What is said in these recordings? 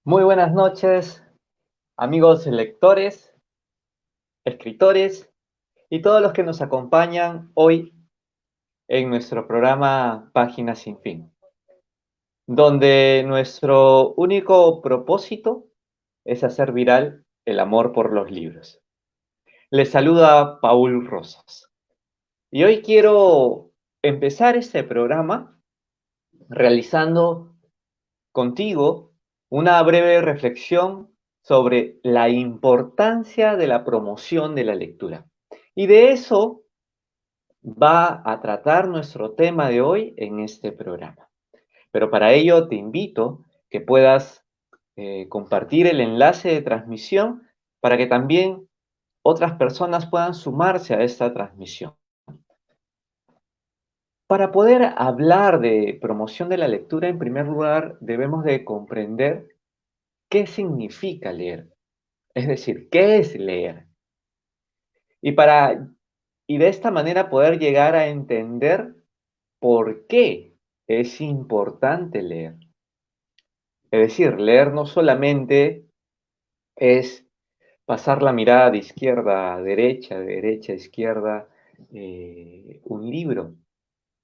Muy buenas noches, amigos lectores, escritores y todos los que nos acompañan hoy en nuestro programa Páginas sin fin, donde nuestro único propósito es hacer viral el amor por los libros. Les saluda Paul Rosas y hoy quiero empezar este programa realizando contigo una breve reflexión sobre la importancia de la promoción de la lectura. Y de eso va a tratar nuestro tema de hoy en este programa. Pero para ello te invito que puedas compartir el enlace de transmisión para que también otras personas puedan sumarse a esta transmisión. Para poder hablar de promoción de la lectura, en primer lugar, debemos de comprender qué significa leer. Es decir, ¿qué es leer? Y para y de esta manera poder llegar a entender por qué es importante leer. Es decir, leer no solamente es pasar la mirada de izquierda a derecha, de derecha a izquierda, un libro,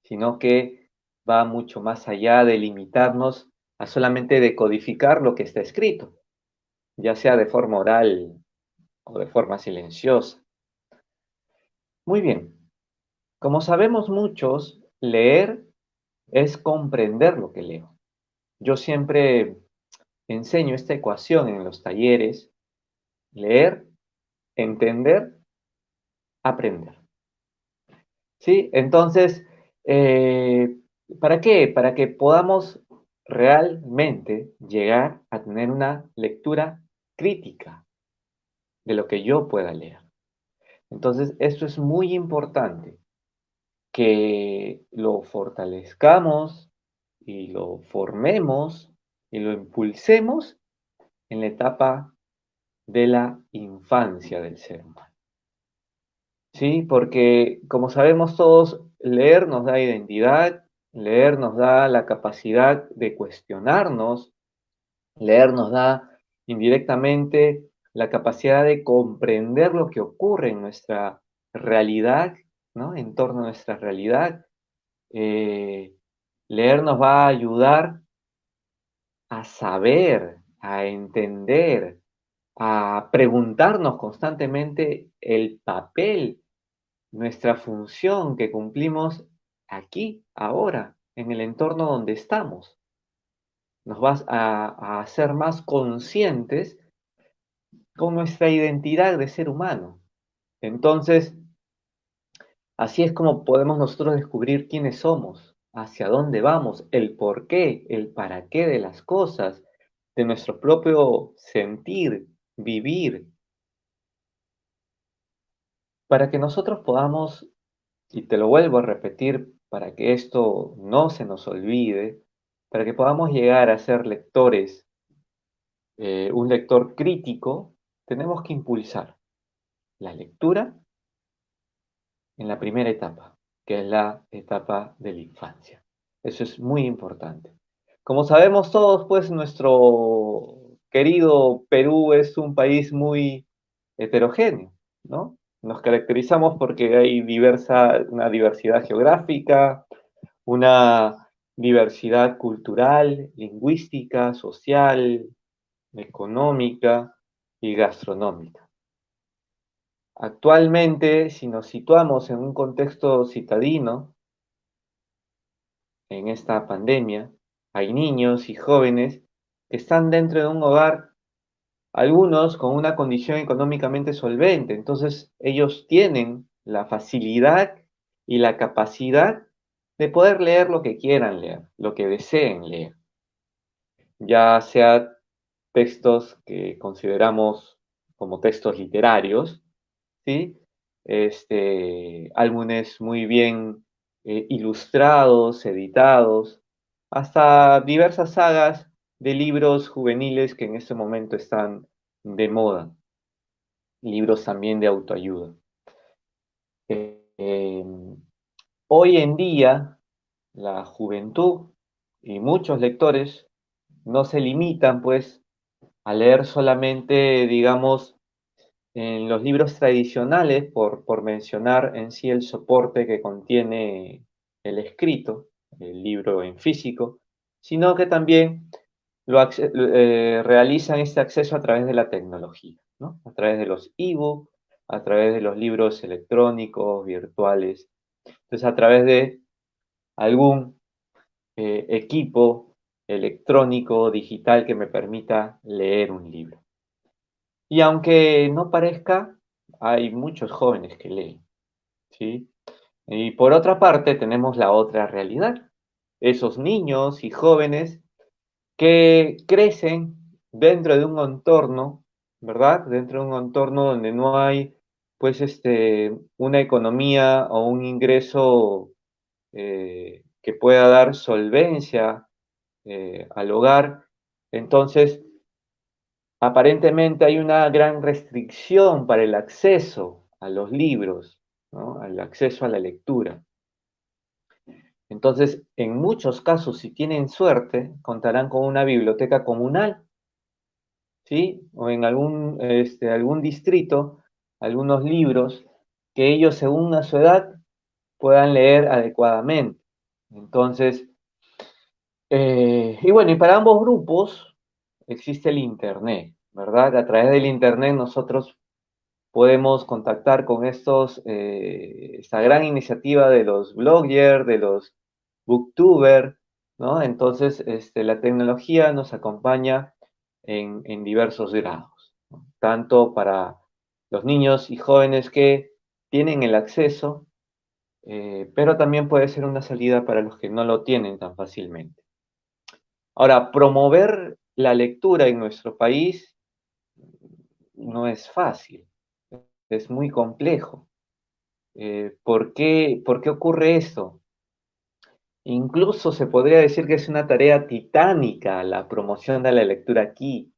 sino que va mucho más allá de limitarnos a solamente decodificar lo que está escrito, ya sea de forma oral o de forma silenciosa. Muy bien, como sabemos muchos, leer es comprender lo que leo. Yo siempre enseño esta ecuación en los talleres: leer, entender, aprender. ¿Sí? Entonces, eh, ¿para qué? Para que podamos realmente llegar a tener una lectura crítica de lo que yo pueda leer. Entonces, esto es muy importante, que lo fortalezcamos y lo formemos y lo impulsemos en la etapa de la infancia del ser humano. ¿Sí? Porque, como sabemos todos, leer nos da identidad, leer nos da la capacidad de cuestionarnos, leer nos da indirectamente la capacidad de comprender lo que ocurre en nuestra realidad, ¿no? En torno a nuestra realidad. Eh, Leer nos va a ayudar a saber, a entender, a preguntarnos constantemente el papel, nuestra función que cumplimos aquí, ahora, en el entorno donde estamos. Nos va a hacer más conscientes con nuestra identidad de ser humano. Entonces, así es como podemos nosotros descubrir quiénes somos, hacia dónde vamos, el por qué, el para qué de las cosas, de nuestro propio sentir, vivir, para que nosotros podamos, y te lo vuelvo a repetir, para que esto no se nos olvide, para que podamos llegar a ser lectores, un lector crítico, tenemos que impulsar la lectura en la primera etapa, que es la etapa de la infancia. Eso es muy importante. Como sabemos todos, pues nuestro querido Perú es un país muy heterogéneo, ¿no? Nos caracterizamos porque hay una diversidad geográfica, una diversidad cultural, lingüística, social, económica y gastronómica. Actualmente, si nos situamos en un contexto citadino, en esta pandemia, hay niños y jóvenes que están dentro de un hogar, algunos con una condición económicamente solvente, entonces ellos tienen la facilidad y la capacidad de poder leer lo que quieran leer, lo que deseen leer, ya sea textos que consideramos como textos literarios, ¿sí? Álbumes muy bien ilustrados, editados, hasta diversas sagas de libros juveniles que en este momento están de moda, libros también de autoayuda. Eh, eh, Hoy en día, la juventud y muchos lectores no se limitan, pues, a leer solamente, digamos, en los libros tradicionales, por mencionar en sí el soporte que contiene el escrito, el libro en físico, sino que también realizan este acceso a través de la tecnología, ¿no? A través de los e-books, a través de los libros electrónicos, virtuales, entonces a través de algún equipo electrónico, digital que me permita leer un libro. Y aunque no parezca, hay muchos jóvenes que leen, ¿sí? Y por otra parte tenemos la otra realidad, esos niños y jóvenes que crecen dentro de un entorno, ¿verdad? Dentro de un entorno donde no hay, pues, una economía o un ingreso que pueda dar solvencia al hogar. Entonces, aparentemente hay una gran restricción para el acceso a los libros, ¿no? Al acceso a la lectura. Entonces, en muchos casos, si tienen suerte, contarán con una biblioteca comunal, ¿sí? O en algún distrito, algunos libros que ellos, según a su edad, puedan leer adecuadamente. Entonces, y bueno, y para ambos grupos existe el Internet, ¿verdad? A través del Internet nosotros podemos contactar con esta gran iniciativa de los bloggers, de los booktubers, ¿no? Entonces, la tecnología nos acompaña en diversos grados, ¿no? Tanto para los niños y jóvenes que tienen el acceso, pero también puede ser una salida para los que no lo tienen tan fácilmente. Ahora, promover la lectura en nuestro país no es fácil, es muy complejo. ¿Por qué ocurre esto? Incluso se podría decir que es una tarea titánica la promoción de la lectura aquí,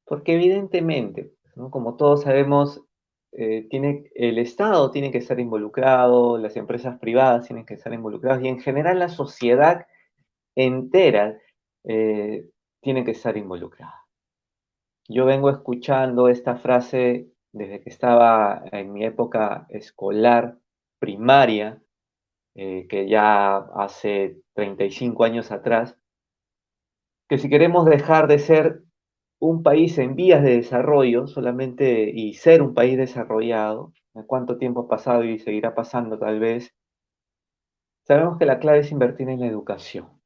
porque evidentemente, ¿no? Como todos sabemos, el Estado tiene que estar involucrado, las empresas privadas tienen que estar involucradas y en general la sociedad entera eh, tiene que estar involucrada. Yo vengo escuchando esta frase desde que estaba en mi época escolar primaria, que ya hace 35 años atrás, que si queremos dejar de ser un país en vías de desarrollo solamente y ser un país desarrollado, ¿cuánto tiempo ha pasado y seguirá pasando tal vez? Sabemos que la clave es invertir en la educación,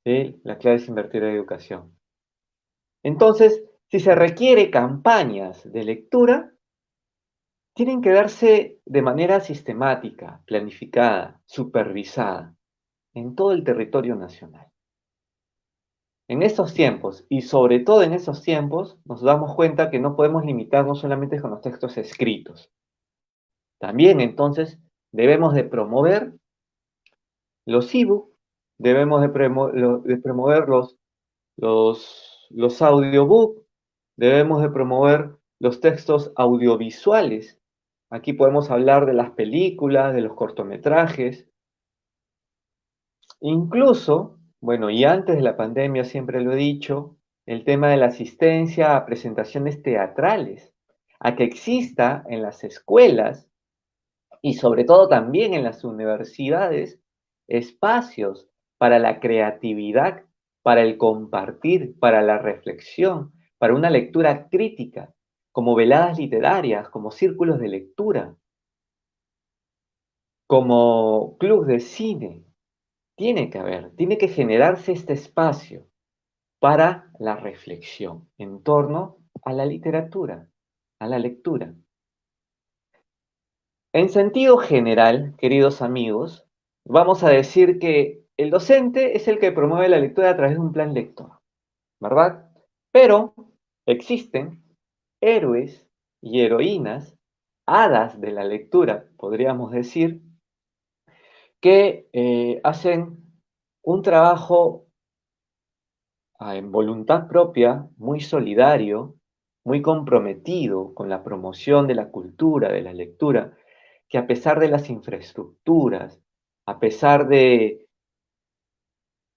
¿sí? La clave es invertir en la educación. Entonces, si se requiere campañas de lectura, tienen que darse de manera sistemática, planificada, supervisada en todo el territorio nacional. En estos tiempos, y sobre todo en estos tiempos, nos damos cuenta que no podemos limitarnos solamente con los textos escritos. También entonces debemos de promover los ebooks, debemos de promover los audiobooks, debemos de promover los textos audiovisuales. Aquí podemos hablar de las películas, de los cortometrajes, incluso, bueno, y antes de la pandemia siempre lo he dicho, el tema de la asistencia a presentaciones teatrales, a que exista en las escuelas y sobre todo también en las universidades espacios para la creatividad, para el compartir, para la reflexión, para una lectura crítica, como veladas literarias, como círculos de lectura, como clubes de cine. Tiene que generarse este espacio para la reflexión en torno a la literatura, a la lectura. En sentido general, queridos amigos, vamos a decir que el docente es el que promueve la lectura a través de un plan lector, ¿verdad? Pero existen héroes y heroínas, hadas de la lectura, podríamos decir, que hacen un trabajo en voluntad propia, muy solidario, muy comprometido con la promoción de la cultura, de la lectura, que a pesar de las infraestructuras, A pesar de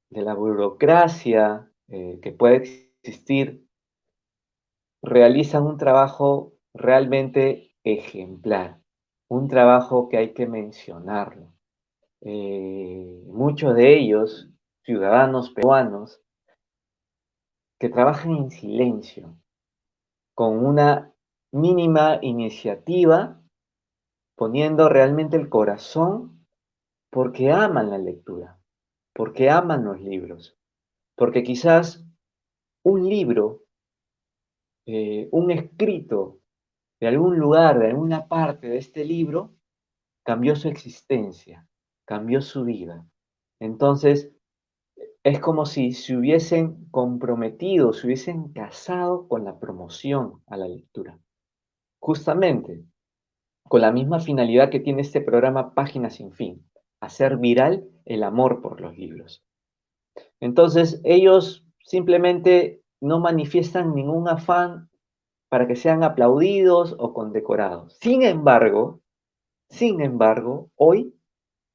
la burocracia que puede existir, realizan un trabajo realmente ejemplar, un trabajo que hay que mencionarlo. Muchos de ellos, ciudadanos peruanos, que trabajan en silencio, con una mínima iniciativa, poniendo realmente el corazón porque aman la lectura, porque aman los libros, porque quizás un libro, un escrito de algún lugar, de alguna parte de este libro, cambió su existencia, cambió su vida. Entonces, es como si se hubiesen comprometido, se hubiesen casado con la promoción a la lectura. Justamente, con la misma finalidad que tiene este programa Páginas sin fin, hacer viral el amor por los libros. Entonces, ellos simplemente no manifiestan ningún afán para que sean aplaudidos o condecorados. Sin embargo, hoy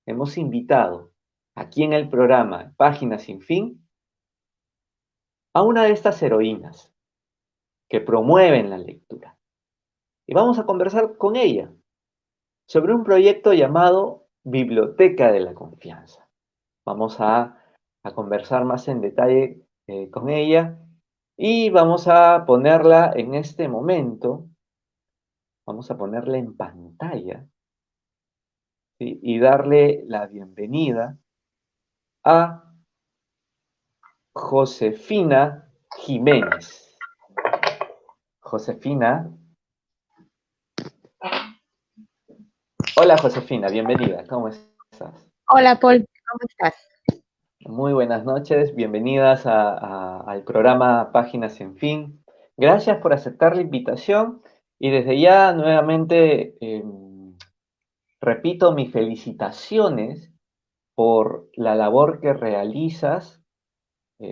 hemos invitado aquí en el programa Páginas sin fin a una de estas heroínas que promueven la lectura. Y vamos a conversar con ella sobre un proyecto llamado Biblioteca de la Confianza. Vamos a conversar más en detalle con ella y vamos a ponerla en este momento, vamos a ponerla en pantalla, ¿sí? Y darle la bienvenida a Josefina Jiménez. Josefina. Hola Josefina, bienvenida. ¿Cómo estás? Hola Paul, ¿cómo estás? Muy buenas noches, bienvenidas al programa Páginas sin fin. Gracias por aceptar la invitación y desde ya nuevamente repito mis felicitaciones por la labor que realizas.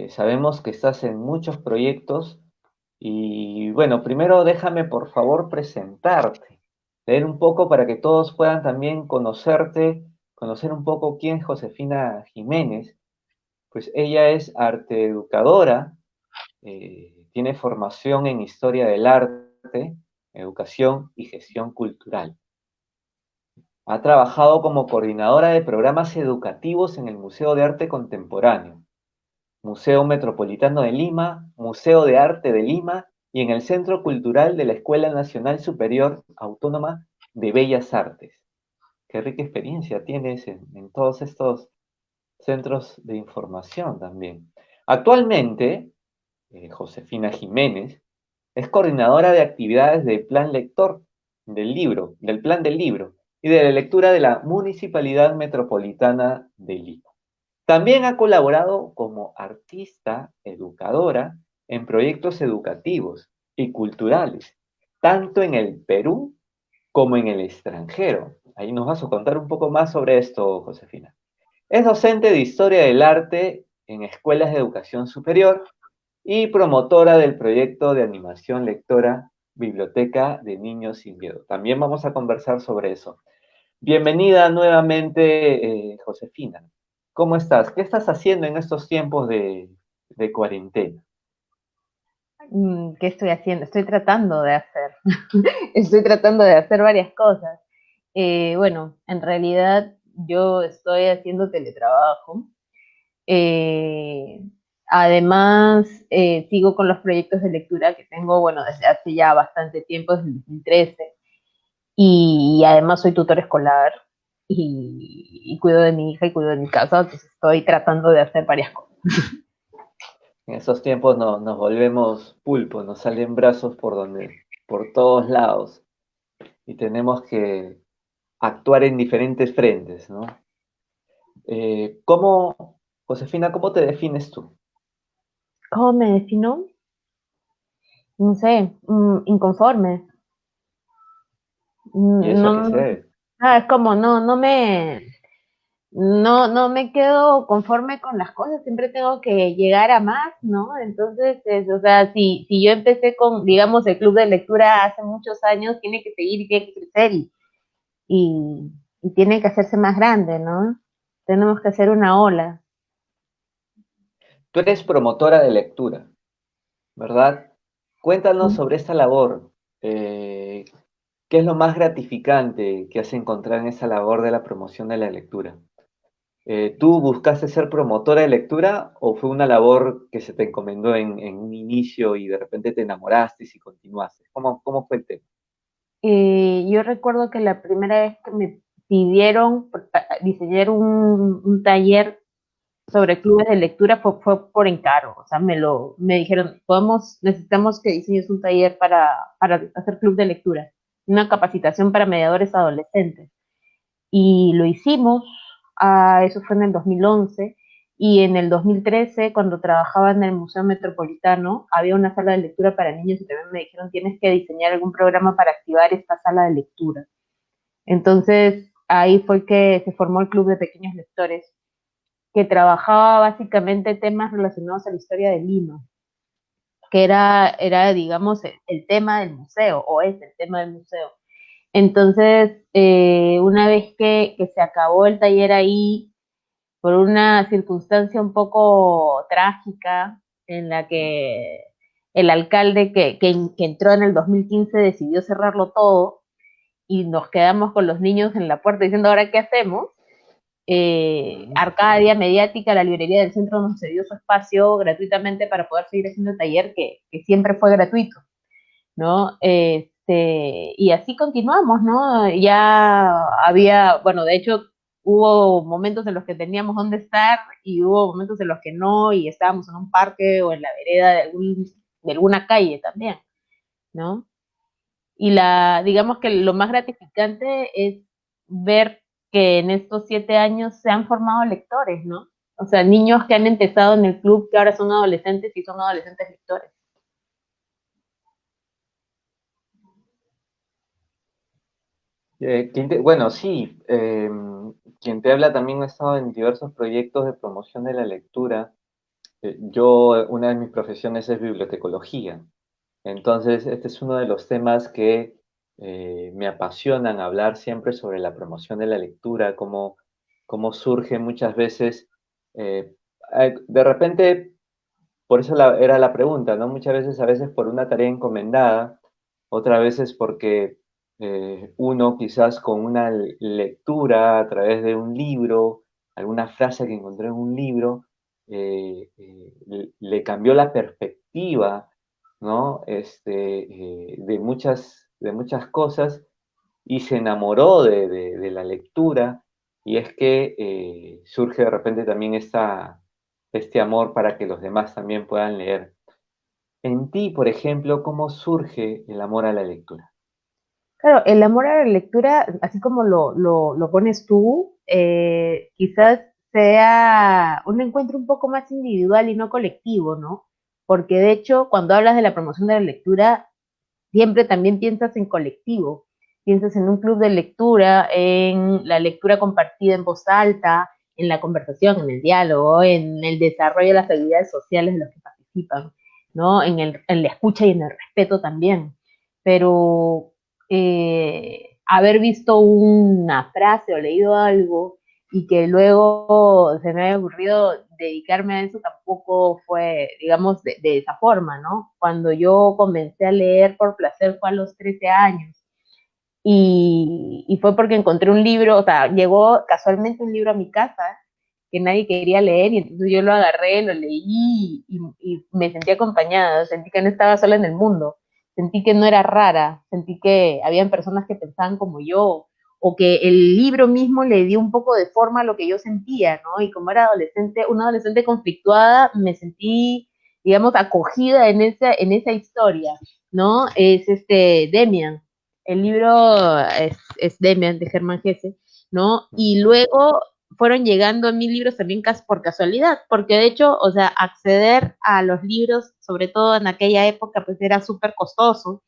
Sabemos que estás en muchos proyectos y bueno, primero déjame por favor presentarte, leer un poco para que todos puedan también conocerte, conocer un poco quién es Josefina Jiménez. Pues ella es arte educadora, tiene formación en historia del arte, educación y gestión cultural. Ha trabajado como coordinadora de programas educativos en el Museo de Arte Contemporáneo, Museo Metropolitano de Lima, Museo de Arte de Lima y en el Centro Cultural de la Escuela Nacional Superior Autónoma de Bellas Artes. Qué rica experiencia tienes en todos estos centros de información también. Actualmente, Josefina Jiménez es coordinadora de actividades del plan lector del libro, del plan del libro y de la lectura de la Municipalidad Metropolitana de Lima. También ha colaborado como artista educadora en proyectos educativos y culturales, tanto en el Perú como en el extranjero. Ahí nos vas a contar un poco más sobre esto, Josefina. Es docente de Historia del Arte en escuelas de educación superior y promotora del proyecto de animación lectora Biblioteca de Niños Sin Miedo. También vamos a conversar sobre eso. Bienvenida nuevamente, Josefina. ¿Cómo estás? ¿Qué estás haciendo en estos tiempos de cuarentena? ¿Qué estoy haciendo? Estoy tratando de hacer. Estoy tratando de hacer varias cosas. Bueno, en realidad yo estoy haciendo teletrabajo. Eh, Además, sigo con los proyectos de lectura que tengo, bueno, desde hace ya bastante tiempo, desde el 2013. Y además soy tutor escolar y cuido de mi hija y cuido de mi casa, entonces estoy tratando de hacer varias cosas. En esos tiempos nos volvemos pulpo, nos salen brazos por todos lados y tenemos que actuar en diferentes frentes, ¿no? Josefina, cómo te defines tú? ¿Cómo me defino? No sé, inconforme. ¿Y eso a qué No, se debe? es como no me quedo conforme con las cosas, siempre tengo que llegar a más, ¿no? Entonces, o sea, si yo empecé con, digamos, el club de lectura hace muchos años, tiene que seguir y tiene que crecer y tiene que hacerse más grande, ¿no? tenemos que hacer una ola. Tú eres promotora de lectura, ¿verdad? Cuéntanos sobre esta labor. Eh, ¿Qué es lo más gratificante que has encontrado en esa labor de la promoción de la lectura? ¿Tú buscaste ser promotora de lectura o fue una labor que se te encomendó en un inicio y de repente te enamoraste y continuaste? ¿Cómo fue el tema? Yo recuerdo que la primera vez que me pidieron diseñar un taller sobre clubes de lectura fue por encargo, o sea, me dijeron, necesitamos que diseñes un taller para hacer club de lectura, una capacitación para mediadores adolescentes. Y lo hicimos, eso fue en el 2011, y en el 2013, cuando trabajaba en el Museo Metropolitano, había una sala de lectura para niños y también me dijeron, tienes que diseñar algún programa para activar esta sala de lectura. Entonces, ahí fue que se formó el Club de Pequeños Lectores, que trabajaba básicamente temas relacionados a la historia de Lima, que era digamos, el tema del museo, o es el tema del museo. Entonces, una vez que se acabó el taller ahí, por una circunstancia un poco trágica, en la que el alcalde que entró en el 2015 decidió cerrarlo todo, y nos quedamos con los niños en la puerta diciendo, ¿ahora qué hacemos? Arcadia Mediática, la librería del centro, nos cedió su espacio gratuitamente para poder seguir haciendo el taller que siempre fue gratuito, ¿no? Y así continuamos, ¿no? Ya había, bueno, de hecho, hubo momentos en los que teníamos dónde estar y hubo momentos en los que no, y estábamos en un parque o en la vereda de alguna calle también, ¿no? Y digamos que lo más gratificante es ver que en estos 7 años se han formado lectores, ¿no? O sea, niños que han empezado en el club, que ahora son adolescentes y son adolescentes lectores. Bueno, sí, quien te habla también ha estado en diversos proyectos de promoción de la lectura. Una de mis profesiones es bibliotecología. Entonces, este es uno de los temas que me apasionan hablar siempre sobre la promoción de la lectura, cómo surge muchas veces, eh, de repente, por eso era la pregunta, ¿no? Muchas veces, a veces por una tarea encomendada, otras veces porque uno quizás con una lectura a través de un libro, alguna frase que encontró en un libro, le cambió la perspectiva, ¿no? De muchas cosas y se enamoró de la lectura y es que surge de repente también este amor para que los demás también puedan leer. En ti, por ejemplo, ¿cómo surge el amor a la lectura? Claro, el amor a la lectura, así como lo pones tú, quizás sea un encuentro un poco más individual y no colectivo, ¿no? Porque de hecho, cuando hablas de la promoción de la lectura, siempre también piensas en colectivo, piensas en un club de lectura, en la lectura compartida en voz alta, en la conversación, en el diálogo, en el desarrollo de las habilidades sociales de los que participan, ¿no? En la escucha y en el respeto también. Pero haber visto una frase o leído algo y que luego se me haya ocurrido dedicarme a eso tampoco fue, digamos, de esa forma, ¿no? Cuando yo comencé a leer por placer fue a los 13 años y fue porque encontré un libro, o sea, llegó casualmente un libro a mi casa que nadie quería leer y entonces yo lo agarré, lo leí y me sentí acompañada, sentí que no estaba sola en el mundo, sentí que no era rara, sentí que habían personas que pensaban como yo o que el libro mismo le dio un poco de forma a lo que yo sentía, ¿no? Y como era adolescente, una adolescente conflictuada, me sentí, digamos, acogida en esa historia, ¿no? Es Demian, el libro es Demian de Germán Hesse, ¿no? Y Ujú. luego fueron llegando a mí libros también por casualidad, porque de hecho, o sea, acceder a los libros, sobre todo en aquella época, pues era súper costoso,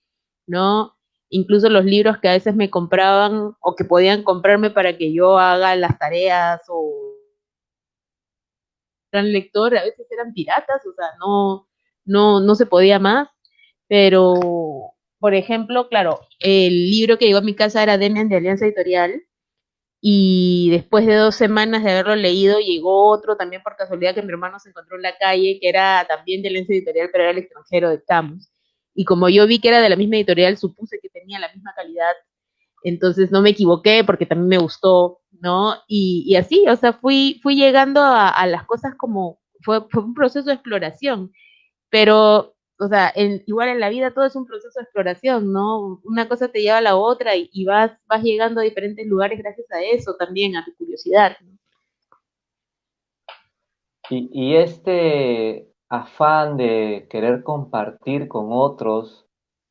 ¿no? Incluso los libros que a veces me compraban o que podían comprarme para que yo haga las tareas o gran lector, a veces eran piratas, o sea, no se podía más, pero, por ejemplo, claro, el libro que llegó a mi casa era Demian de Alianza Editorial, y después de 2 semanas de haberlo leído, llegó otro también por casualidad que mi hermano se encontró en la calle, que era también de Lense Editorial, pero era el extranjero de Camus. Y como yo vi que era de la misma editorial, supuse que tenía la misma calidad, entonces no me equivoqué porque también me gustó, ¿no? Y así, o sea, fui llegando a las cosas como, fue un proceso de exploración, pero, o sea, igual en la vida todo es un proceso de exploración, ¿no? Una cosa te lleva a la otra y vas llegando a diferentes lugares gracias a eso también, a tu curiosidad, ¿no? Y este afán de querer compartir con otros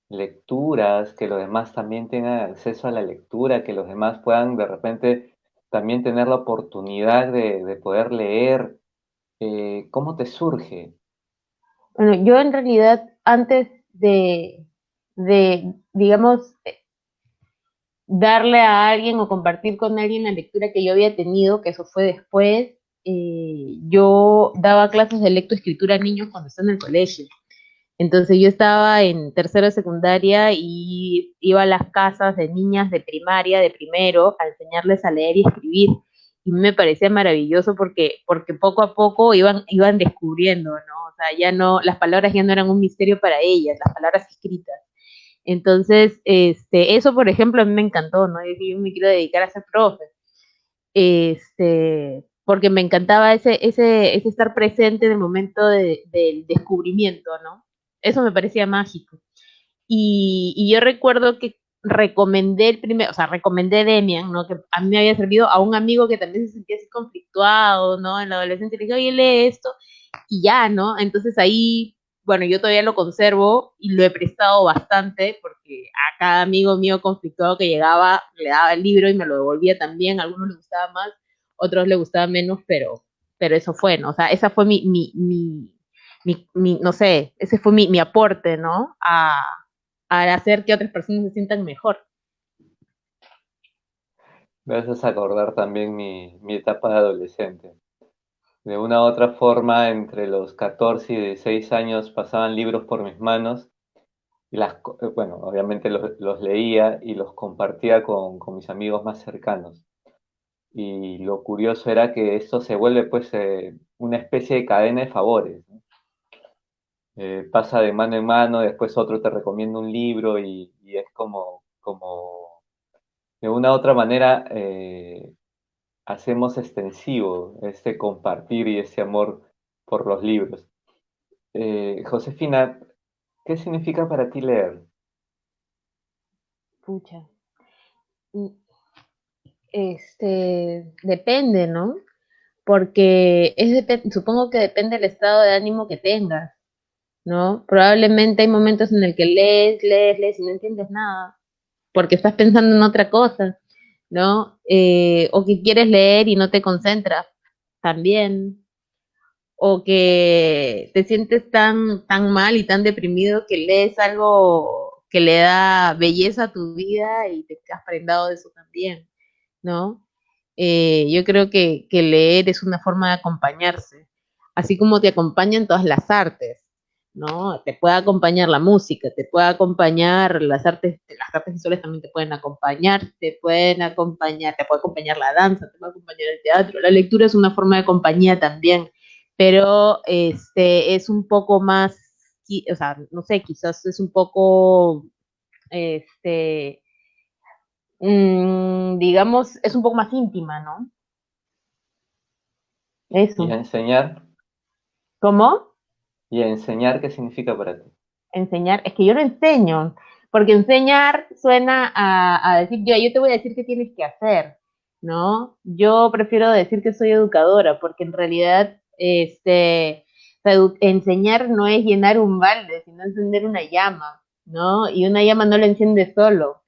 lecturas, que los demás también tengan acceso a la lectura, que los demás puedan de repente también tener la oportunidad de poder leer, ¿cómo te surge? Bueno, yo en realidad antes digamos, darle a alguien o compartir con alguien la lectura que yo había tenido, que eso fue después, yo daba clases de lectoescritura a niños cuando estaba en el colegio. Entonces yo estaba en tercero de secundaria y iba a las casas de niñas de primaria, de primero, a enseñarles a leer y escribir. Y me parecía maravilloso porque poco a poco iban descubriendo, ¿no? O sea, ya no, las palabras ya no eran un misterio para ellas, las palabras escritas. Entonces, eso, por ejemplo, a mí me encantó, ¿no? Yo me quiero dedicar a ser profe, porque me encantaba ese estar presente en el momento del descubrimiento, ¿no? Eso me parecía mágico. Y yo recuerdo que recomendé el primer, o sea, recomendé Demian, ¿no? Que a mí me había servido a un amigo que también se sentía así conflictuado, ¿no? En la adolescencia, le dije, oye, lee esto, y ya, ¿no? Entonces ahí, bueno, yo todavía lo conservo y lo he prestado bastante porque a cada amigo mío conflictuado que llegaba le daba el libro y me lo devolvía también, a algunos les gustaba más, otros les gustaba menos, pero eso fue, ¿no? O sea, esa fue no sé, ese fue mi aporte, ¿no? A hacer que otras personas se sientan mejor. Me haces acordar también mi etapa de adolescente. De una u otra forma, entre los 14 y 16 años pasaban libros por mis manos y bueno, obviamente los leía y los compartía con mis amigos más cercanos. Y lo curioso era que esto se vuelve pues una especie de cadena de favores, ¿no? Pasa de mano en mano, después otro te recomienda un libro y es como de una u otra manera hacemos extensivo este compartir y ese amor por los libros. Josefina, ¿qué significa para ti leer? Pucha. Depende, ¿no? Porque supongo que depende del estado de ánimo que tengas, ¿no? Probablemente hay momentos en el que lees y no entiendes nada, porque estás pensando en otra cosa, ¿no? O que quieres leer y no te concentras, también. O que te sientes tan mal y tan deprimido que lees algo que le da belleza a tu vida y te quedas prendado de eso también, ¿no? Yo creo que leer es una forma de acompañarse, así como te acompañan todas las artes, ¿no? Te puede acompañar la música, te puede acompañar las artes visuales también te pueden acompañar, te puede acompañar la danza, te puede acompañar el teatro, la lectura es una forma de compañía también, pero es un poco más, o sea, no sé, quizás es un poco, este, digamos, es un poco más íntima, ¿no? Y a Eso. enseñar, ¿Cómo? y a enseñar, ¿qué significa para ti? Enseñar. Es que yo no enseño, porque enseñar suena a decir, yo te voy a decir qué tienes que hacer, ¿no? Yo prefiero decir que soy educadora, porque en realidad, enseñar no es llenar un balde, sino encender una llama, ¿no? Y una llama no la enciende solo.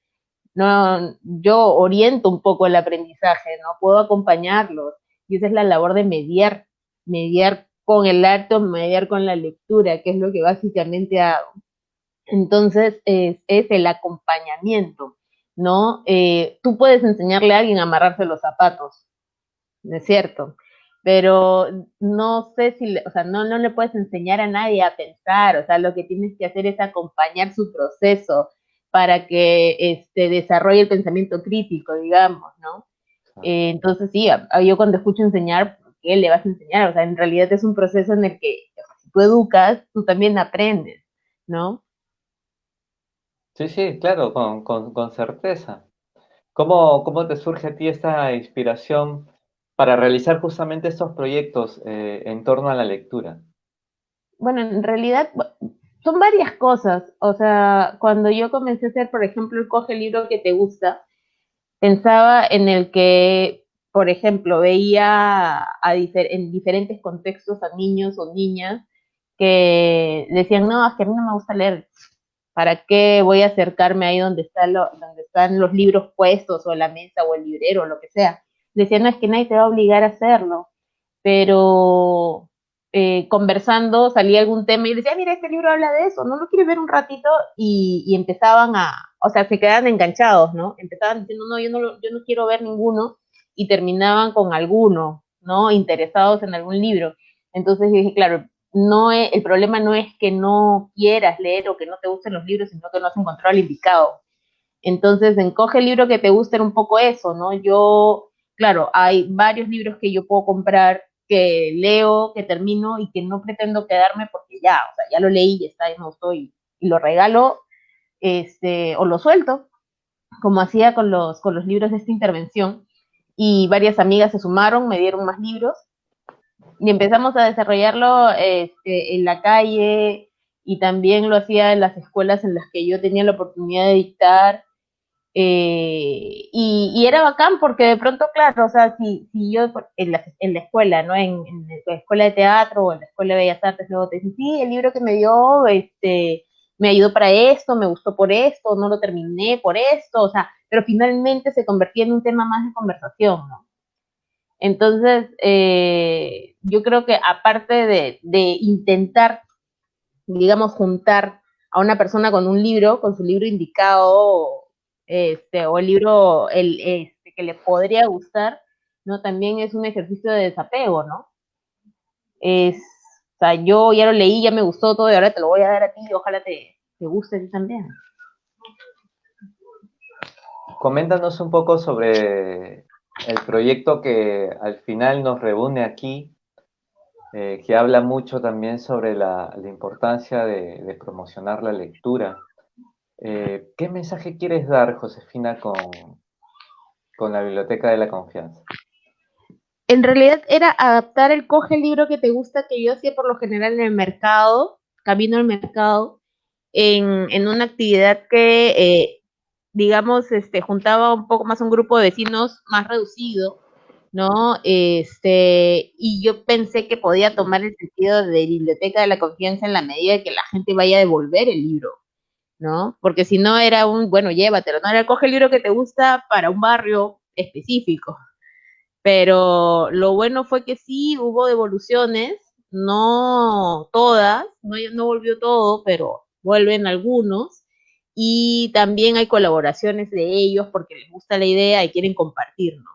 No, yo oriento un poco el aprendizaje, ¿no? Puedo acompañarlos. Y esa es la labor de mediar con el arte, mediar con la lectura, que es lo que básicamente hago. Entonces, es el acompañamiento, ¿no? Tú puedes enseñarle a alguien a amarrarse los zapatos, ¿no es cierto? Pero no sé si, o sea, no le puedes enseñar a nadie a pensar, o sea, lo que tienes que hacer es acompañar su proceso para que desarrolle el pensamiento crítico, digamos, ¿no? Claro. Entonces sí, yo cuando escucho enseñar, ¿por qué le vas a enseñar? O sea, en realidad es un proceso en el que si tú educas, tú también aprendes, ¿no? Sí, sí, claro, con certeza. Cómo te surge a ti esta inspiración para realizar justamente estos proyectos en torno a la lectura? Bueno, en realidad son varias cosas. O sea, cuando yo comencé a hacer, por ejemplo, el coge el libro que te gusta, pensaba en el que, por ejemplo, veía en diferentes contextos a niños o niñas que decían, no, es que a mí no me gusta leer. ¿Para qué voy a acercarme ahí donde están los libros puestos o la mesa o el librero o lo que sea? Decían, no, es que nadie te va a obligar a hacerlo, pero conversando salía algún tema y decía, mira, este libro habla de eso, ¿no lo quieres ver un ratito? Y empezaban o sea, se quedaban enganchados, ¿no? Empezaban diciendo, no, yo no quiero ver ninguno, y terminaban con alguno, ¿no? Interesados en algún libro. Entonces yo dije, claro, el problema no es que no quieras leer o que no te gusten los libros, sino que no has encontrado el indicado. Entonces, encoge el libro que te guste un poco eso, ¿no? Yo, claro, hay varios libros que yo puedo comprar, que leo, que termino y que no pretendo quedarme porque ya, o sea, ya lo leí, ya está, y no estoy, y lo regalo, o lo suelto, como hacía con los libros de esta intervención. Y varias amigas se sumaron, me dieron más libros y empezamos a desarrollarlo en la calle, y también lo hacía en las escuelas en las que yo tenía la oportunidad de dictar, y era bacán porque de pronto, claro, o sea, si yo en la escuela, ¿no? En la escuela de teatro o en la escuela de bellas artes, luego te dicen, sí, el libro que me dio, me ayudó para esto, me gustó por esto, no lo terminé por esto, o sea, pero finalmente se convertía en un tema más de conversación, ¿no? Entonces, yo creo que aparte de intentar, digamos, juntar a una persona con un libro, con su libro indicado, o el libro que le podría gustar, ¿no? También es un ejercicio de desapego, ¿no? O sea, yo ya lo leí, ya me gustó todo y ahora te lo voy a dar a ti y ojalá te guste a ti también. Coméntanos un poco sobre el proyecto que al final nos reúne aquí, que habla mucho también sobre la importancia de promocionar la lectura. ¿Qué mensaje quieres dar, Josefina, con la Biblioteca de la Confianza? En realidad era adaptar el coge el libro que te gusta, que yo hacía por lo general en el mercado, camino al mercado, en una actividad que, digamos, juntaba un poco más a un grupo de vecinos más reducido, ¿no? Y yo pensé que podía tomar el sentido de biblioteca de la confianza en la medida de que la gente vaya a devolver el libro, ¿no? Porque si no era bueno, llévatelo, no era coge el libro que te gusta para un barrio específico. Pero lo bueno fue que sí hubo devoluciones, no todas, no volvió todo, pero vuelven algunos. Y también hay colaboraciones de ellos porque les gusta la idea y quieren compartir, ¿no?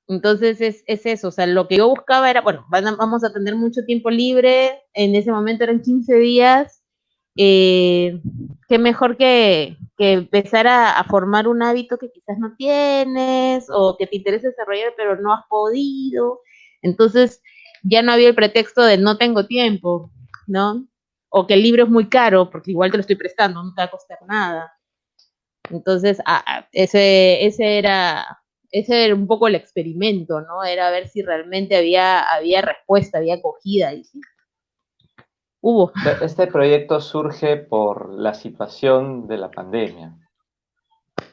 Entonces es eso, o sea, lo que yo buscaba era, bueno, vamos a tener mucho tiempo libre, en ese momento eran 15 días, eh, qué mejor que empezar a formar un hábito que quizás no tienes o que te interesa desarrollar pero no has podido. Entonces ya no había el pretexto de no tengo tiempo, ¿no? O que el libro es muy caro porque igual te lo estoy prestando, no te va a costar nada. Entonces, ese era un poco el experimento, ¿no? Era ver si realmente había respuesta, había acogida, y sí, hubo. Este proyecto surge por la situación de la pandemia.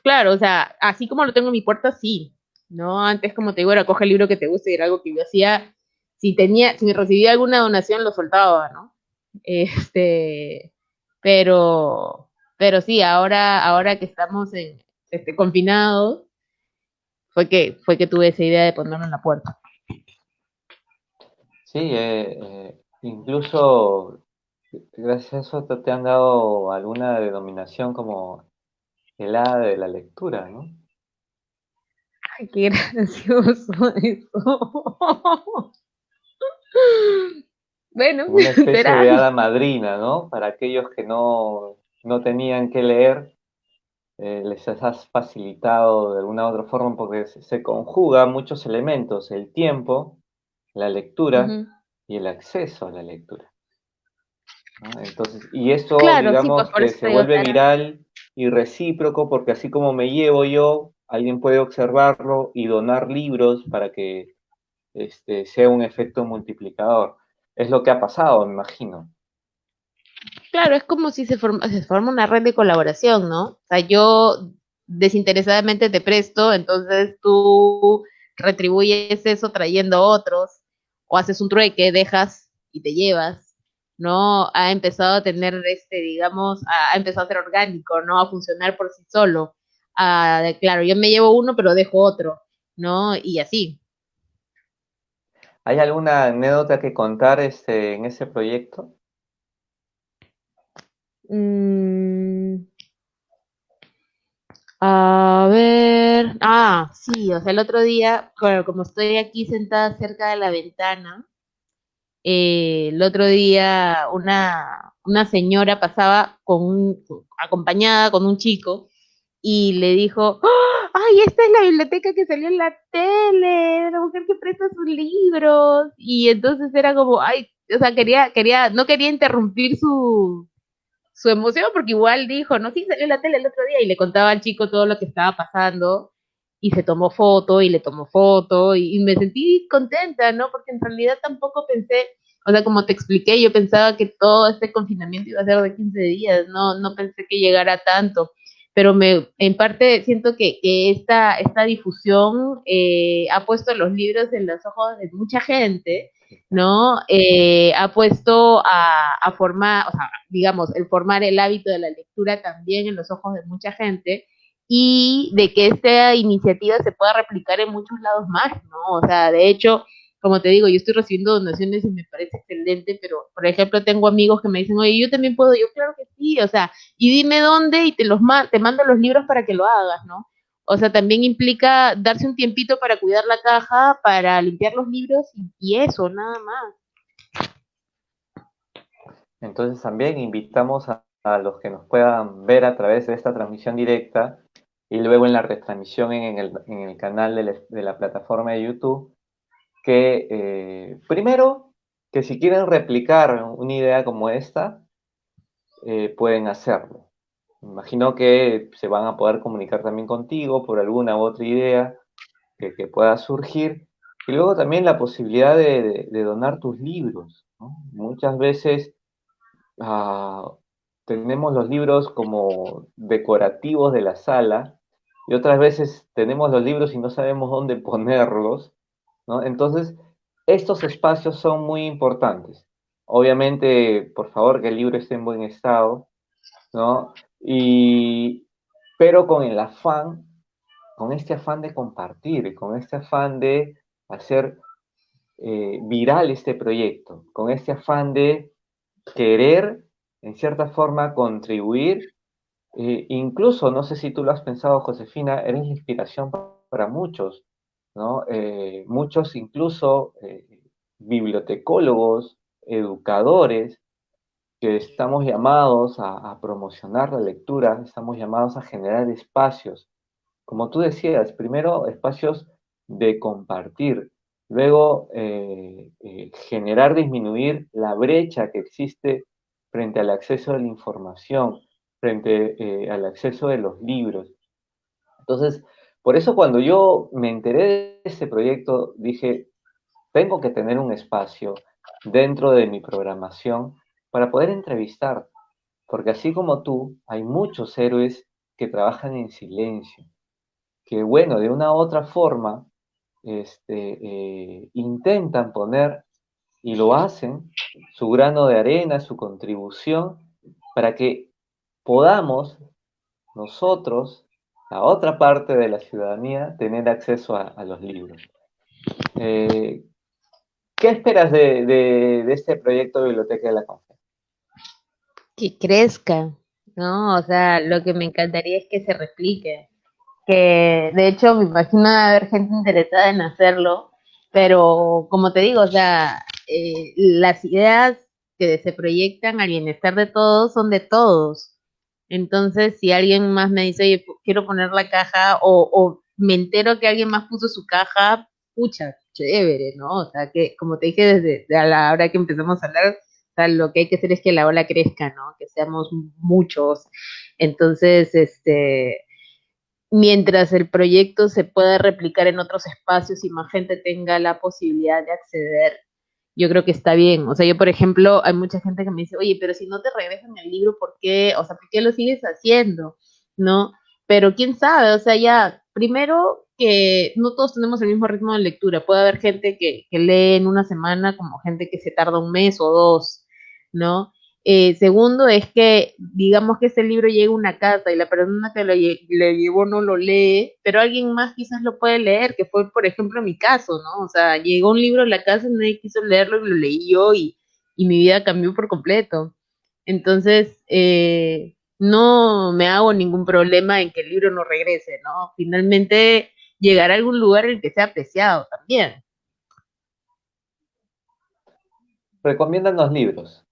Claro, o sea, así como lo tengo en mi puerta, sí, ¿no? Antes, como te digo, era coge el libro que te guste y era algo que yo hacía. Si me recibía alguna donación, lo soltaba, ¿no? Este, pero, pero sí, ahora que estamos confinados, fue que tuve esa idea de ponerlo en la puerta. Sí, incluso gracias a eso te han dado alguna denominación como el hada de la lectura, ¿no? Ay, qué gracioso eso. Bueno, Como una especie será. de hada madrina, ¿no? Para aquellos que no tenían que leer, les has facilitado de alguna u otra forma porque se conjugan muchos elementos, el tiempo, la lectura Ujú. y el acceso a la lectura, ¿no? Entonces, y eso Claro, sí, pues digamos por que eso se te digo, o vuelve sea, viral y recíproco porque así como me llevo yo, alguien puede observarlo y donar libros para que sea un efecto multiplicador. Es lo que ha pasado, me imagino. claro, es como si se forma una red de colaboración, ¿no? O sea, yo desinteresadamente te presto, entonces tú retribuyes eso trayendo otros, o haces un trueque, dejas y te llevas, ¿no? Ha empezado a tener digamos, ha empezado a ser orgánico, ¿no? A funcionar por sí solo. Claro, yo me llevo uno, pero dejo otro, ¿no? Y así. ¿Hay alguna anécdota que contar en ese proyecto? Mm, A ver, sí, o sea, el otro día, claro, como estoy aquí sentada cerca de la ventana, el otro día una señora pasaba acompañada con un chico y le dijo, ¡Ah! ¡Ay, esta es la biblioteca que salió en la tele, la mujer que presta sus libros! Y entonces era como, ay, o sea, no quería interrumpir su emoción, porque igual dijo, no, sí, salió en la tele el otro día y le contaba al chico todo lo que estaba pasando y se tomó foto y le tomó foto y me sentí contenta, ¿no? Porque en realidad tampoco pensé, o sea, como te expliqué, yo pensaba que todo este confinamiento iba a ser de 15 días, no pensé que llegara tanto, pero en parte siento que esta difusión ha puesto los libros en los ojos de mucha gente, ¿no? Ha puesto a formar, o sea, digamos, el formar el hábito de la lectura también en los ojos de mucha gente y de que esta iniciativa se pueda replicar en muchos lados más, ¿no? O sea, de hecho, como te digo, yo estoy recibiendo donaciones y me parece excelente, pero, por ejemplo, tengo amigos que me dicen, oye, yo también puedo, yo claro que sí, o sea, y dime dónde y te mando los libros para que lo hagas, ¿no? O sea, también implica darse un tiempito para cuidar la caja, para limpiar los libros y eso, nada más. Entonces también invitamos a los que nos puedan ver a través de esta transmisión directa y luego en la retransmisión en el canal de la plataforma de YouTube, que primero, que si quieren replicar una idea como esta, pueden hacerlo. Me imagino que se van a poder comunicar también contigo por alguna u otra idea que pueda surgir. Y luego también la posibilidad de donar tus libros, ¿no? Muchas veces ah, tenemos los libros como decorativos de la sala y otras veces tenemos los libros y no sabemos dónde ponerlos, ¿no? Entonces, estos espacios son muy importantes. Obviamente, por favor, que el libro esté en buen estado, ¿no? Pero con el afán, con este afán de compartir, con este afán de hacer viral este proyecto, con este afán de querer, en cierta forma, contribuir. Incluso, no sé si tú lo has pensado, Josefina, eres inspiración para muchos, ¿no? Muchos, incluso bibliotecólogos, educadores, que estamos llamados a promocionar la lectura, estamos llamados a generar espacios, como tú decías, primero espacios de compartir, luego generar, disminuir la brecha que existe frente al acceso a la información, frente al acceso de los libros. Entonces, por eso cuando yo me enteré de este proyecto, dije, tengo que tener un espacio dentro de mi programación para poder entrevistar, porque así como tú, hay muchos héroes que trabajan en silencio, que bueno, de una u otra forma, intentan poner y lo hacen, su grano de arena, su contribución, para que podamos nosotros, la otra parte de la ciudadanía, tener acceso a los libros. Eh, ¿Qué esperas de este proyecto de Biblioteca de la Confianza? Que crezca, ¿no? O sea, lo que me encantaría es que se replique, que de hecho me imagino haber gente interesada en hacerlo, pero como te digo, o sea, las ideas que se proyectan al bienestar de todos son de todos, Entonces, si alguien más me dice, oye, quiero poner la caja, o me entero que alguien más puso su caja, pucha, chévere, ¿no? O sea, que como te dije desde a la hora que empezamos a hablar, o sea, lo que hay que hacer es que la ola crezca, ¿no? Que seamos muchos. Entonces, mientras el proyecto se pueda replicar en otros espacios y más gente tenga la posibilidad de acceder, yo creo que está bien. O sea, yo, por ejemplo, hay mucha gente que me dice, oye, pero si no te regresan el libro, ¿por qué? O sea, ¿por qué lo sigues haciendo? ¿No? Pero quién sabe, o sea, ya, primero que no todos tenemos el mismo ritmo de lectura. Puede haber gente que lee en una semana como gente que se tarda un mes o dos, ¿no? Segundo es que, digamos que ese libro llega a una casa y la persona que le llevó no lo lee, pero alguien más quizás lo puede leer, que fue, por ejemplo, mi caso, ¿no? O sea, llegó un libro a la casa y nadie quiso leerlo y lo leí yo y mi vida cambió por completo. Entonces, no me hago ningún problema en que el libro no regrese, ¿no? Finalmente llegará a algún lugar en el que sea apreciado también. Recomiéndanos libros,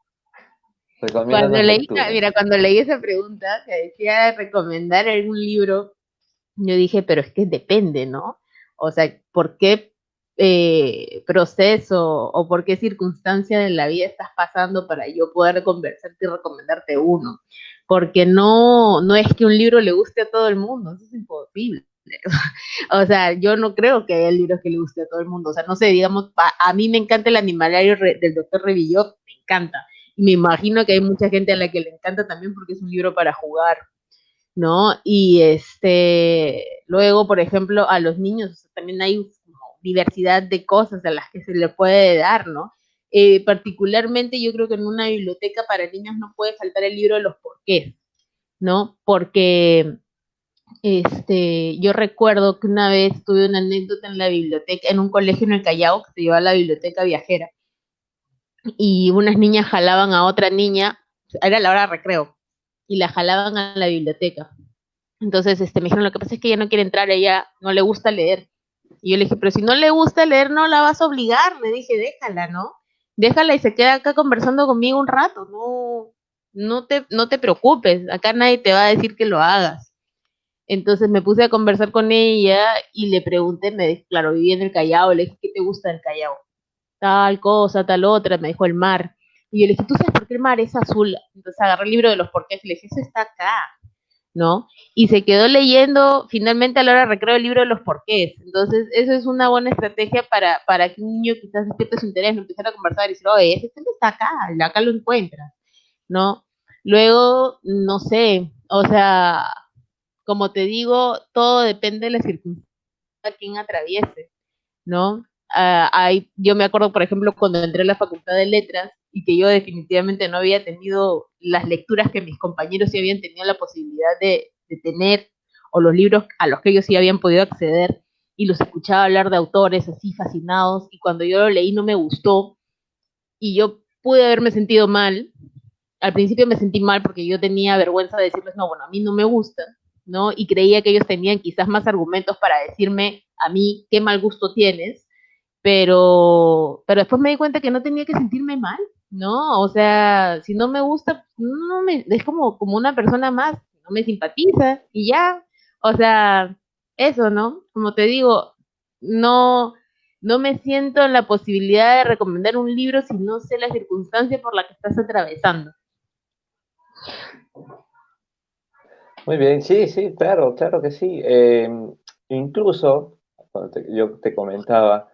Cuando recomiéndanos leí, lecturas. mira, cuando leí esa pregunta que decía recomendar algún libro, yo dije, pero es que depende, ¿no? O sea, ¿por qué proceso o por qué circunstancia de la vida estás pasando para yo poder conversarte y recomendarte uno? Porque no es que un libro le guste a todo el mundo, eso es imposible. O sea, yo no creo que haya libros que le guste a todo el mundo. O sea, no sé, digamos, a mí me encanta el animalario del doctor Revillot, me encanta. Y me imagino que hay mucha gente a la que le encanta también porque es un libro para jugar, ¿no? Y luego, por ejemplo, a los niños o sea, también hay como diversidad de cosas a las que se le puede dar, ¿no? Particularmente yo creo que en una biblioteca para niños no puede faltar el libro de los porqués, ¿no? Porque yo recuerdo que una vez tuve una anécdota en la biblioteca, en un colegio en el Callao, que se llevaba la biblioteca viajera, y unas niñas jalaban a otra niña, era la hora de recreo, y la jalaban a la biblioteca. Entonces, me dijeron, lo que pasa es que ella no quiere entrar, ella no le gusta leer. Y yo le dije, pero si no le gusta leer, no la vas a obligar. Le dije, déjala, ¿no? Déjala y se queda acá conversando conmigo un rato. No te preocupes, acá nadie te va a decir que lo hagas. Entonces me puse a conversar con ella y le pregunté, me dijo, claro, viví en el Callao, le dije, ¿qué te gusta del Callao? Tal cosa, tal otra, me dijo el mar. Y yo le dije, ¿tú sabes por qué el mar es azul? Entonces agarré el libro de los porqués y le dije, eso está acá, ¿no? Y se quedó leyendo finalmente a la hora de recreo el libro de los porqués. Entonces, eso es una buena estrategia para que un niño quizás despierte su interés, empezar a conversar y decir, oye, ese tema está acá lo encuentras, ¿no? Luego, no sé, o sea, como te digo, todo depende de la circunstancia que quien atraviese, ¿no? Yo me acuerdo, por ejemplo, cuando entré a la Facultad de Letras y que yo definitivamente no había tenido las lecturas que mis compañeros sí habían tenido la posibilidad de tener, o los libros a los que ellos sí habían podido acceder, y los escuchaba hablar de autores así fascinados, y cuando yo lo leí no me gustó, y yo pude haberme sentido mal. Al principio me sentí mal porque yo tenía vergüenza de decirles, no, bueno, a mí no me gusta, ¿no? Y creía que ellos tenían quizás más argumentos para decirme a mí qué mal gusto tienes, pero después me di cuenta que no tenía que sentirme mal, ¿no? O sea, si no me gusta, es como una persona más, no me simpatiza y ya, o sea, eso, ¿no? Como te digo, no, no me siento en la posibilidad de recomendar un libro si no sé la circunstancia por la que estás atravesando. Muy bien, sí, sí, claro, claro que sí. Incluso, yo te comentaba,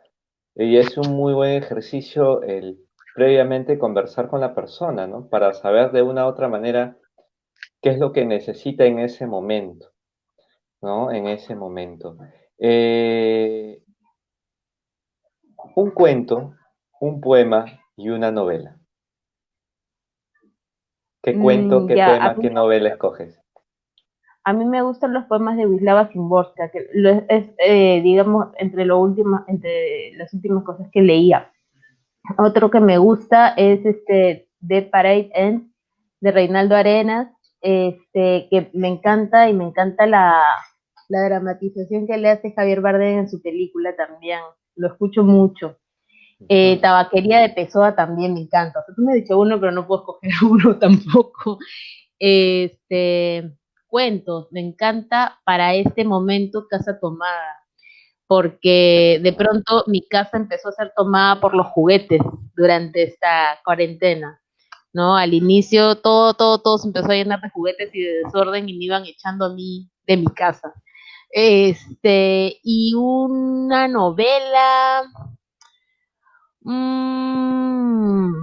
y es un muy buen ejercicio el previamente conversar con la persona, ¿no? Para saber de una u otra manera qué es lo que necesita en ese momento, ¿no? En ese momento. Eh, un cuento, un poema y una novela. ¿Qué cuento, qué Ya, poema, qué novela escoges? a mí me gustan los poemas de Wisława Szymborska, que digamos, entre las últimas cosas que leía. Otro que me gusta es The Parade Ends de Reinaldo Arenas, que me encanta y me encanta la dramatización que le hace Javier Bardem en su película también. Lo escucho mucho. Ujú. Tabaquería de Pessoa también me encanta. O sea, tú me has dicho uno, pero no puedo escoger uno tampoco. cuentos. Me encanta para este momento Casa Tomada, porque de pronto mi casa empezó a ser tomada por los juguetes durante esta cuarentena, ¿no? Al inicio todo se empezó a llenar de juguetes y de desorden y me iban echando a mí de mi casa. Y una novela, mmm,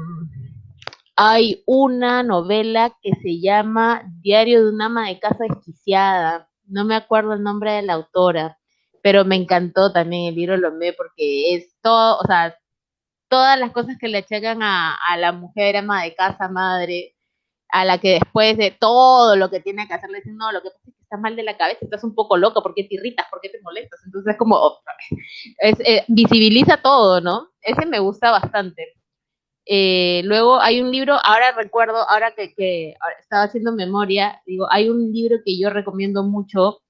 hay una novela que se llama Diario de una ama de casa desquiciada. No me acuerdo el nombre de la autora, pero me encantó también el libro, lo amé porque es todo, o sea, todas las cosas que le achacan a la mujer ama de casa, madre, a la que después de todo lo que tiene que hacer le dicen, no, lo que pasa es que estás mal de la cabeza, estás un poco loca, ¿por qué te irritas? ¿Por qué te molestas? Entonces es como, visibiliza todo, ¿no? Ese me gusta bastante. Luego hay un libro, ahora recuerdo, ahora que ahora estaba haciendo memoria, digo, hay un libro que yo recomiendo mucho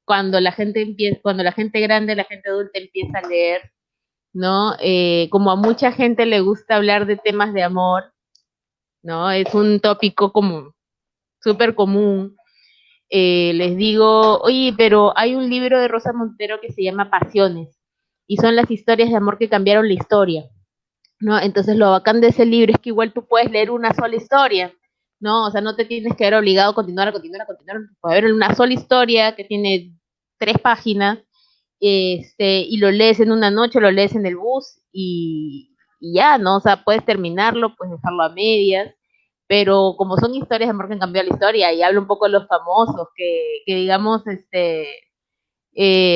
cuando la gente empieza, cuando la gente grande, la gente adulta empieza a leer, ¿no? Como a mucha gente le gusta hablar de temas de amor, ¿no? Es un tópico como súper común. Les digo, oye, pero hay un libro de Rosa Montero que se llama Pasiones y son las historias de amor que cambiaron la historia. ¿No? Entonces lo bacán de ese libro es que igual tú puedes leer una sola historia, ¿no? O sea, no te tienes que ver obligado a continuar, puedes ver una sola historia que tiene 3 páginas, y lo lees en una noche, lo lees en el bus y ya, ¿no? O sea, puedes terminarlo, puedes dejarlo a medias, pero como son historias de amor que han cambiado la historia y habla un poco de los famosos, que digamos,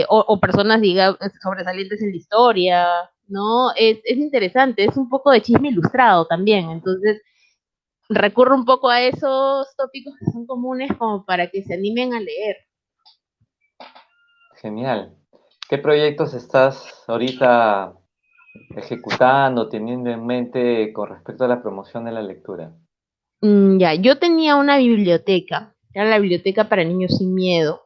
o personas, digamos, sobresalientes en la historia, ¿no? Es interesante, es un poco de chisme ilustrado también, entonces recurro un poco a esos tópicos que son comunes como para que se animen a leer. Genial. ¿Qué proyectos estás ahorita ejecutando, teniendo en mente con respecto a la promoción de la lectura? Ya, yo tenía una biblioteca, era la biblioteca para niños sin miedo,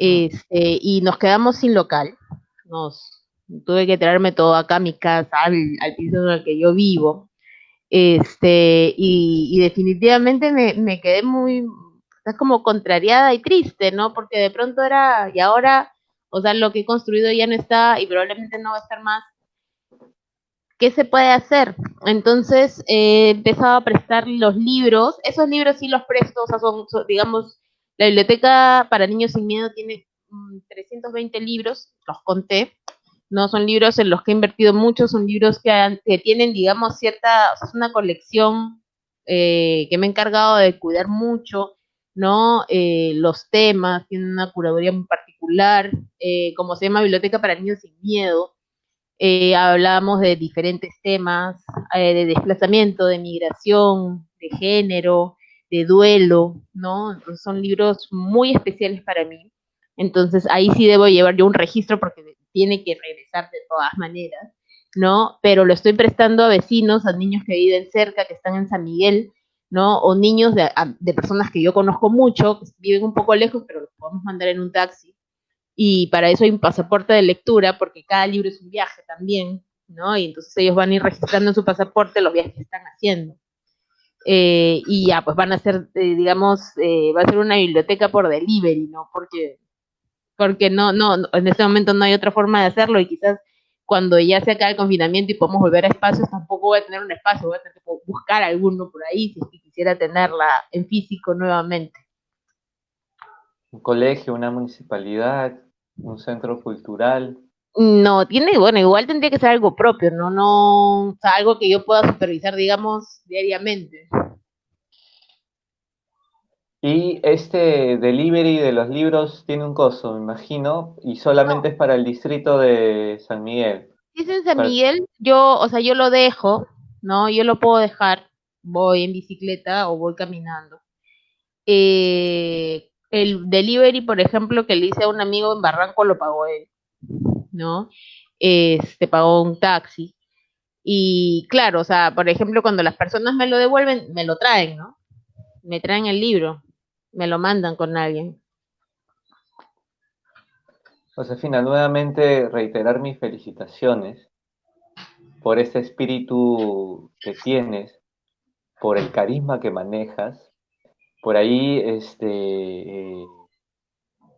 Mm. y nos quedamos sin local, nos tuve que traerme todo acá a mi casa, al piso en el que yo vivo. Y definitivamente me quedé muy, es como contrariada y triste, ¿no? Porque de pronto era, y ahora, o sea, lo que he construido ya no está y probablemente no va a estar más. ¿Qué se puede hacer? Entonces he empezado a prestar los libros, esos libros sí los presto, o sea, digamos, la biblioteca para niños sin miedo tiene 320 libros, los conté, no son libros en los que he invertido mucho, son libros que tienen, digamos, cierta, o sea, es una colección que me he encargado de cuidar mucho, ¿no? Los temas, tienen una curaduría muy particular, como se llama Biblioteca para Niños Sin Miedo, hablábamos de diferentes temas, de desplazamiento, de migración, de género, de duelo, ¿no? Entonces son libros muy especiales para mí. Entonces ahí sí debo llevar yo un registro porque tiene que regresar de todas maneras, ¿no? Pero lo estoy prestando a vecinos, a niños que viven cerca, que están en San Miguel, ¿no? O niños de personas que yo conozco mucho, que viven un poco lejos, pero los podemos mandar en un taxi, y para eso hay un pasaporte de lectura, porque cada libro es un viaje también, ¿no? Y entonces ellos van a ir registrando en su pasaporte los viajes que están haciendo. Y ya, pues van a ser, digamos, va a ser una biblioteca por delivery, ¿no? Porque no, en este momento no hay otra forma de hacerlo y quizás cuando ya se acabe el confinamiento y podamos volver a espacios, tampoco voy a tener un espacio, voy a tener que buscar alguno por ahí si es que quisiera tenerla en físico nuevamente. Un colegio, una municipalidad, un centro cultural. No, tiene, bueno, igual tendría que ser algo propio, no, o sea, algo que yo pueda supervisar, digamos, diariamente. Y este delivery de los libros tiene un costo, me imagino, y solamente No, es para el distrito de San Miguel. si es en San Para- Miguel, yo, o sea, yo lo dejo, ¿no? Yo lo puedo dejar, voy en bicicleta o voy caminando. El delivery, por ejemplo, que le hice a un amigo en Barranco, lo pagó él, ¿no? Pagó un taxi. Y claro, o sea, por ejemplo, cuando las personas me lo devuelven, me lo traen, ¿no? Me traen el libro, me lo mandan con alguien. Josefina, nuevamente reiterar mis felicitaciones por ese espíritu que tienes, por el carisma que manejas Por ahí,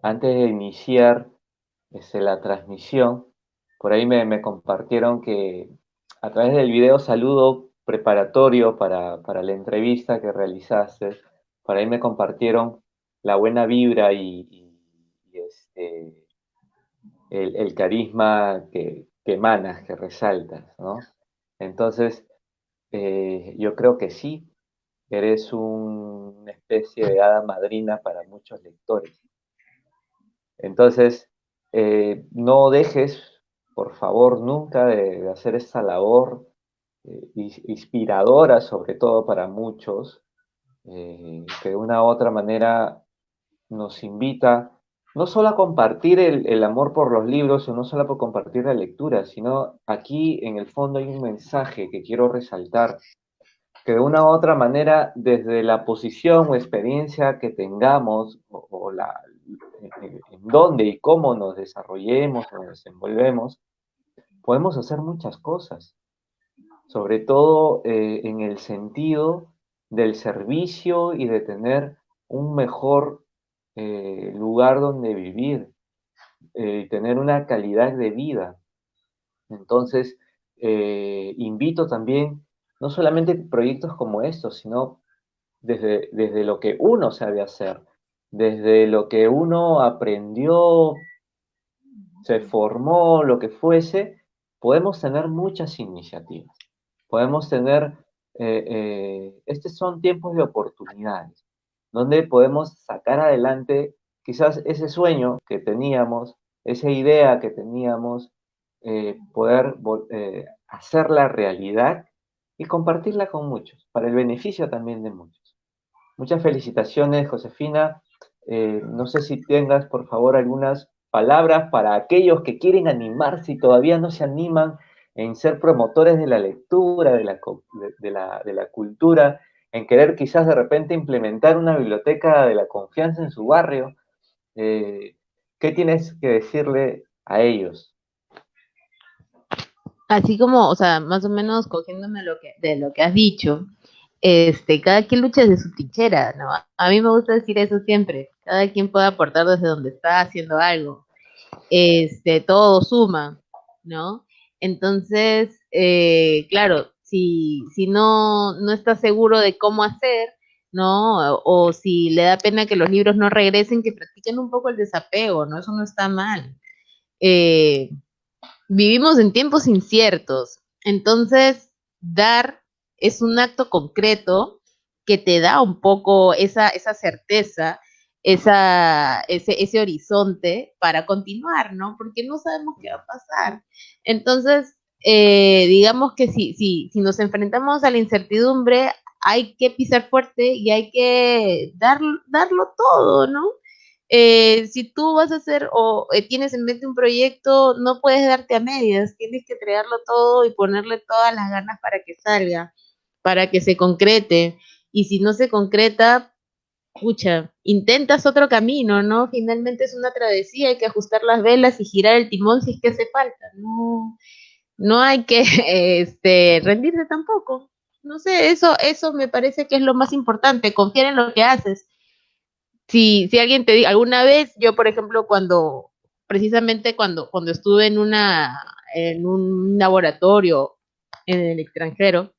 antes de iniciar la transmisión, por ahí me compartieron que a través del video saludo preparatorio para la entrevista que realizaste, por ahí me compartieron la buena vibra y el carisma que emanas, que resaltas, ¿no? Entonces, yo creo que sí, eres una especie de hada madrina para muchos lectores. Entonces, no dejes, por favor, nunca de hacer esta labor inspiradora, sobre todo para muchos, que de una u otra manera nos invita no solo a compartir el amor por los libros o no solo por compartir la lectura, sino aquí en el fondo hay un mensaje que quiero resaltar, que de una u otra manera, desde la posición o experiencia que tengamos, en dónde y cómo nos desarrollemos o nos desenvolvemos, podemos hacer muchas cosas, sobre todo en el sentido del servicio y de tener un mejor lugar donde vivir, tener una calidad de vida. Entonces, invito también, no solamente proyectos como estos, sino desde lo que uno sabe hacer, desde lo que uno aprendió, se formó, lo que fuese, podemos tener muchas iniciativas. Podemos tener, estos son tiempos de oportunidades, donde podemos sacar adelante quizás ese sueño que teníamos, esa idea que teníamos, poder hacerla realidad y compartirla con muchos, para el beneficio también de muchos. Muchas felicitaciones, Josefina. No sé si tengas, por favor, algunas palabras para aquellos que quieren animarse y todavía no se animan en ser promotores de la lectura, de la cultura, en querer quizás de repente implementar una biblioteca de la confianza en su barrio. Eh, ¿Qué tienes que decirle a ellos? Así como, o sea, más o menos cogiéndome de lo que has dicho, cada quien lucha desde su trinchera, ¿no? A mí me gusta decir eso siempre, cada quien puede aportar desde donde está haciendo algo, todo suma, ¿no? Entonces, claro, si no está seguro de cómo hacer, ¿no? O si le da pena que los libros no regresen, que practiquen un poco el desapego, ¿no? Eso no está mal. Eh, Vivimos en tiempos inciertos, entonces dar es un acto concreto que te da un poco esa certeza, ese horizonte para continuar, ¿no? Porque no sabemos qué va a pasar. Entonces, digamos que si nos enfrentamos a la incertidumbre, hay que pisar fuerte y hay que darlo todo, ¿no? Si tú vas a hacer o tienes en mente un proyecto, no puedes darte a medias, tienes que entregarlo todo y ponerle todas las ganas para que salga, para que se concrete. Y si no se concreta, pucha, intentas otro camino, ¿no? Finalmente es una travesía, hay que ajustar las velas y girar el timón si es que hace falta. No hay que rendirse tampoco. No sé, eso me parece que es lo más importante, confiar en lo que haces. Si alguien te dice, alguna vez, yo por ejemplo, precisamente cuando estuve en un laboratorio en el extranjero,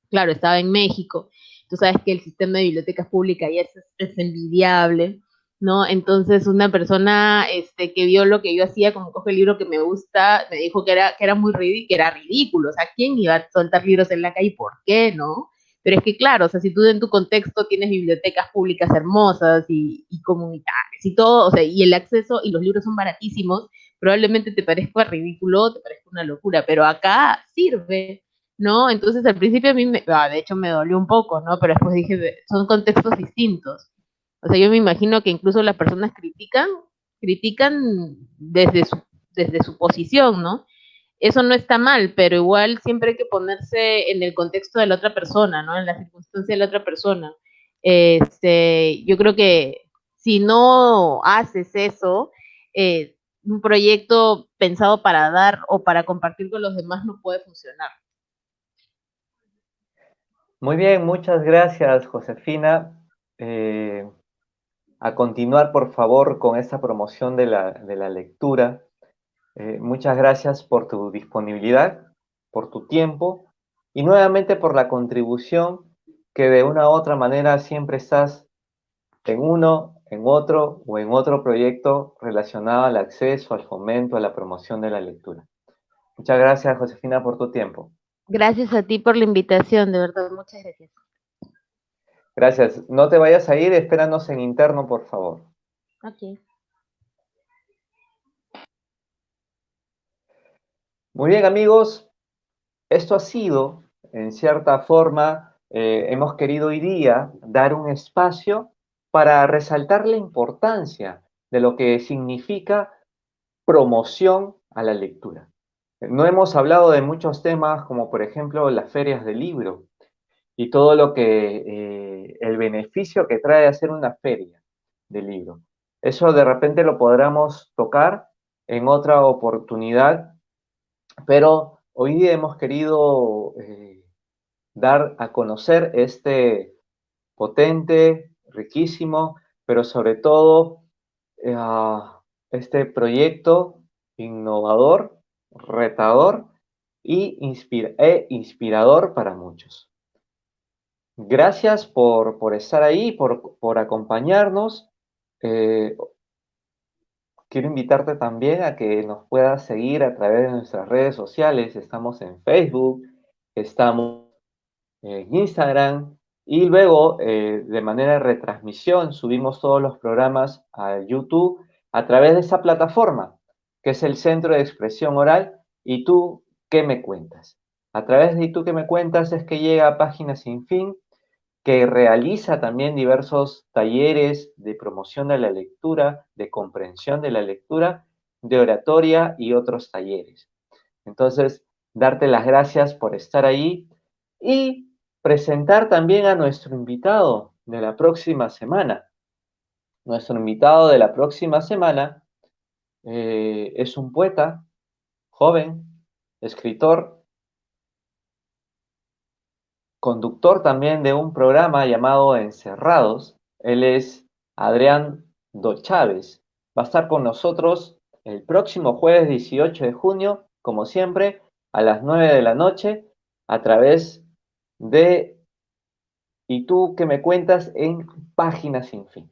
claro, estaba en México, tú sabes que el sistema de bibliotecas públicas ya es envidiable, ¿no? Entonces una persona que vio lo que yo hacía, como coge el libro que me gusta, me dijo que era muy ridículo, que era ridículo, o sea, ¿quién iba a soltar libros en la calle y por qué, no? Pero es que claro, o sea, si tú en tu contexto tienes bibliotecas públicas hermosas y comunitarias y todo, o sea, y el acceso y los libros son baratísimos, probablemente te parezca ridículo, te parezca una locura, pero acá sirve, ¿no? Entonces al principio de hecho me dolió un poco, ¿no? Pero después dije, son contextos distintos. O sea, yo me imagino que incluso las personas critican desde su posición, ¿no? Eso no está mal, pero igual siempre hay que ponerse en el contexto de la otra persona, ¿no? En la circunstancia de la otra persona. Yo creo que si no haces eso, un proyecto pensado para dar o para compartir con los demás no puede funcionar. Muy bien, muchas gracias, Josefina. eh, a continuar, por favor, con esta promoción de la lectura. Muchas gracias por tu disponibilidad, por tu tiempo y nuevamente por la contribución que de una u otra manera siempre estás en uno, en otro o en otro proyecto relacionado al acceso, al fomento, a la promoción de la lectura. Muchas gracias, Josefina, por tu tiempo. Gracias a ti por la invitación, de verdad, muchas gracias. Gracias. No te vayas a ir, espéranos en interno, por favor. Ok. Muy bien, amigos, esto ha sido, en cierta forma, hemos querido hoy día dar un espacio para resaltar la importancia de lo que significa promoción a la lectura. No hemos hablado de muchos temas como por ejemplo las ferias del libro y todo lo que el beneficio que trae hacer una feria del libro. Eso de repente lo podremos tocar en otra oportunidad, pero hoy día hemos querido dar a conocer este potente, riquísimo, pero sobre todo eh, este proyecto innovador, retador e inspirador para muchos. Gracias por estar ahí, por acompañarnos. Eh, Quiero invitarte también a que nos puedas seguir a través de nuestras redes sociales. Estamos en Facebook, estamos en Instagram y luego de manera de retransmisión subimos todos los programas a YouTube a través de esa plataforma que es el Centro de Expresión Oral. ¿Y tú qué me cuentas? A través de ¿Y tú qué me cuentas? Es que llega a Páginas Sin Fin, que realiza también diversos talleres de promoción de la lectura, de comprensión de la lectura, de oratoria y otros talleres. Entonces, darte las gracias por estar ahí y presentar también a nuestro invitado de la próxima semana. Nuestro invitado de la próxima semana es un poeta joven, escritor, conductor también de un programa llamado Encerrados. Él es Adrián Do Chávez. Va a estar con nosotros el próximo jueves 18 de junio, como siempre, a las 9 de la noche, a través de ¿Y tú qué me cuentas? En Páginas Sin Fin.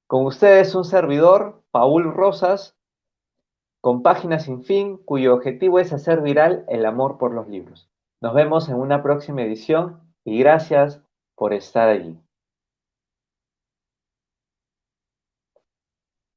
Con ustedes un servidor, Paul Rosas, con Páginas Sin Fin, cuyo objetivo es hacer viral el amor por los libros. Nos vemos en una próxima edición y gracias por estar allí.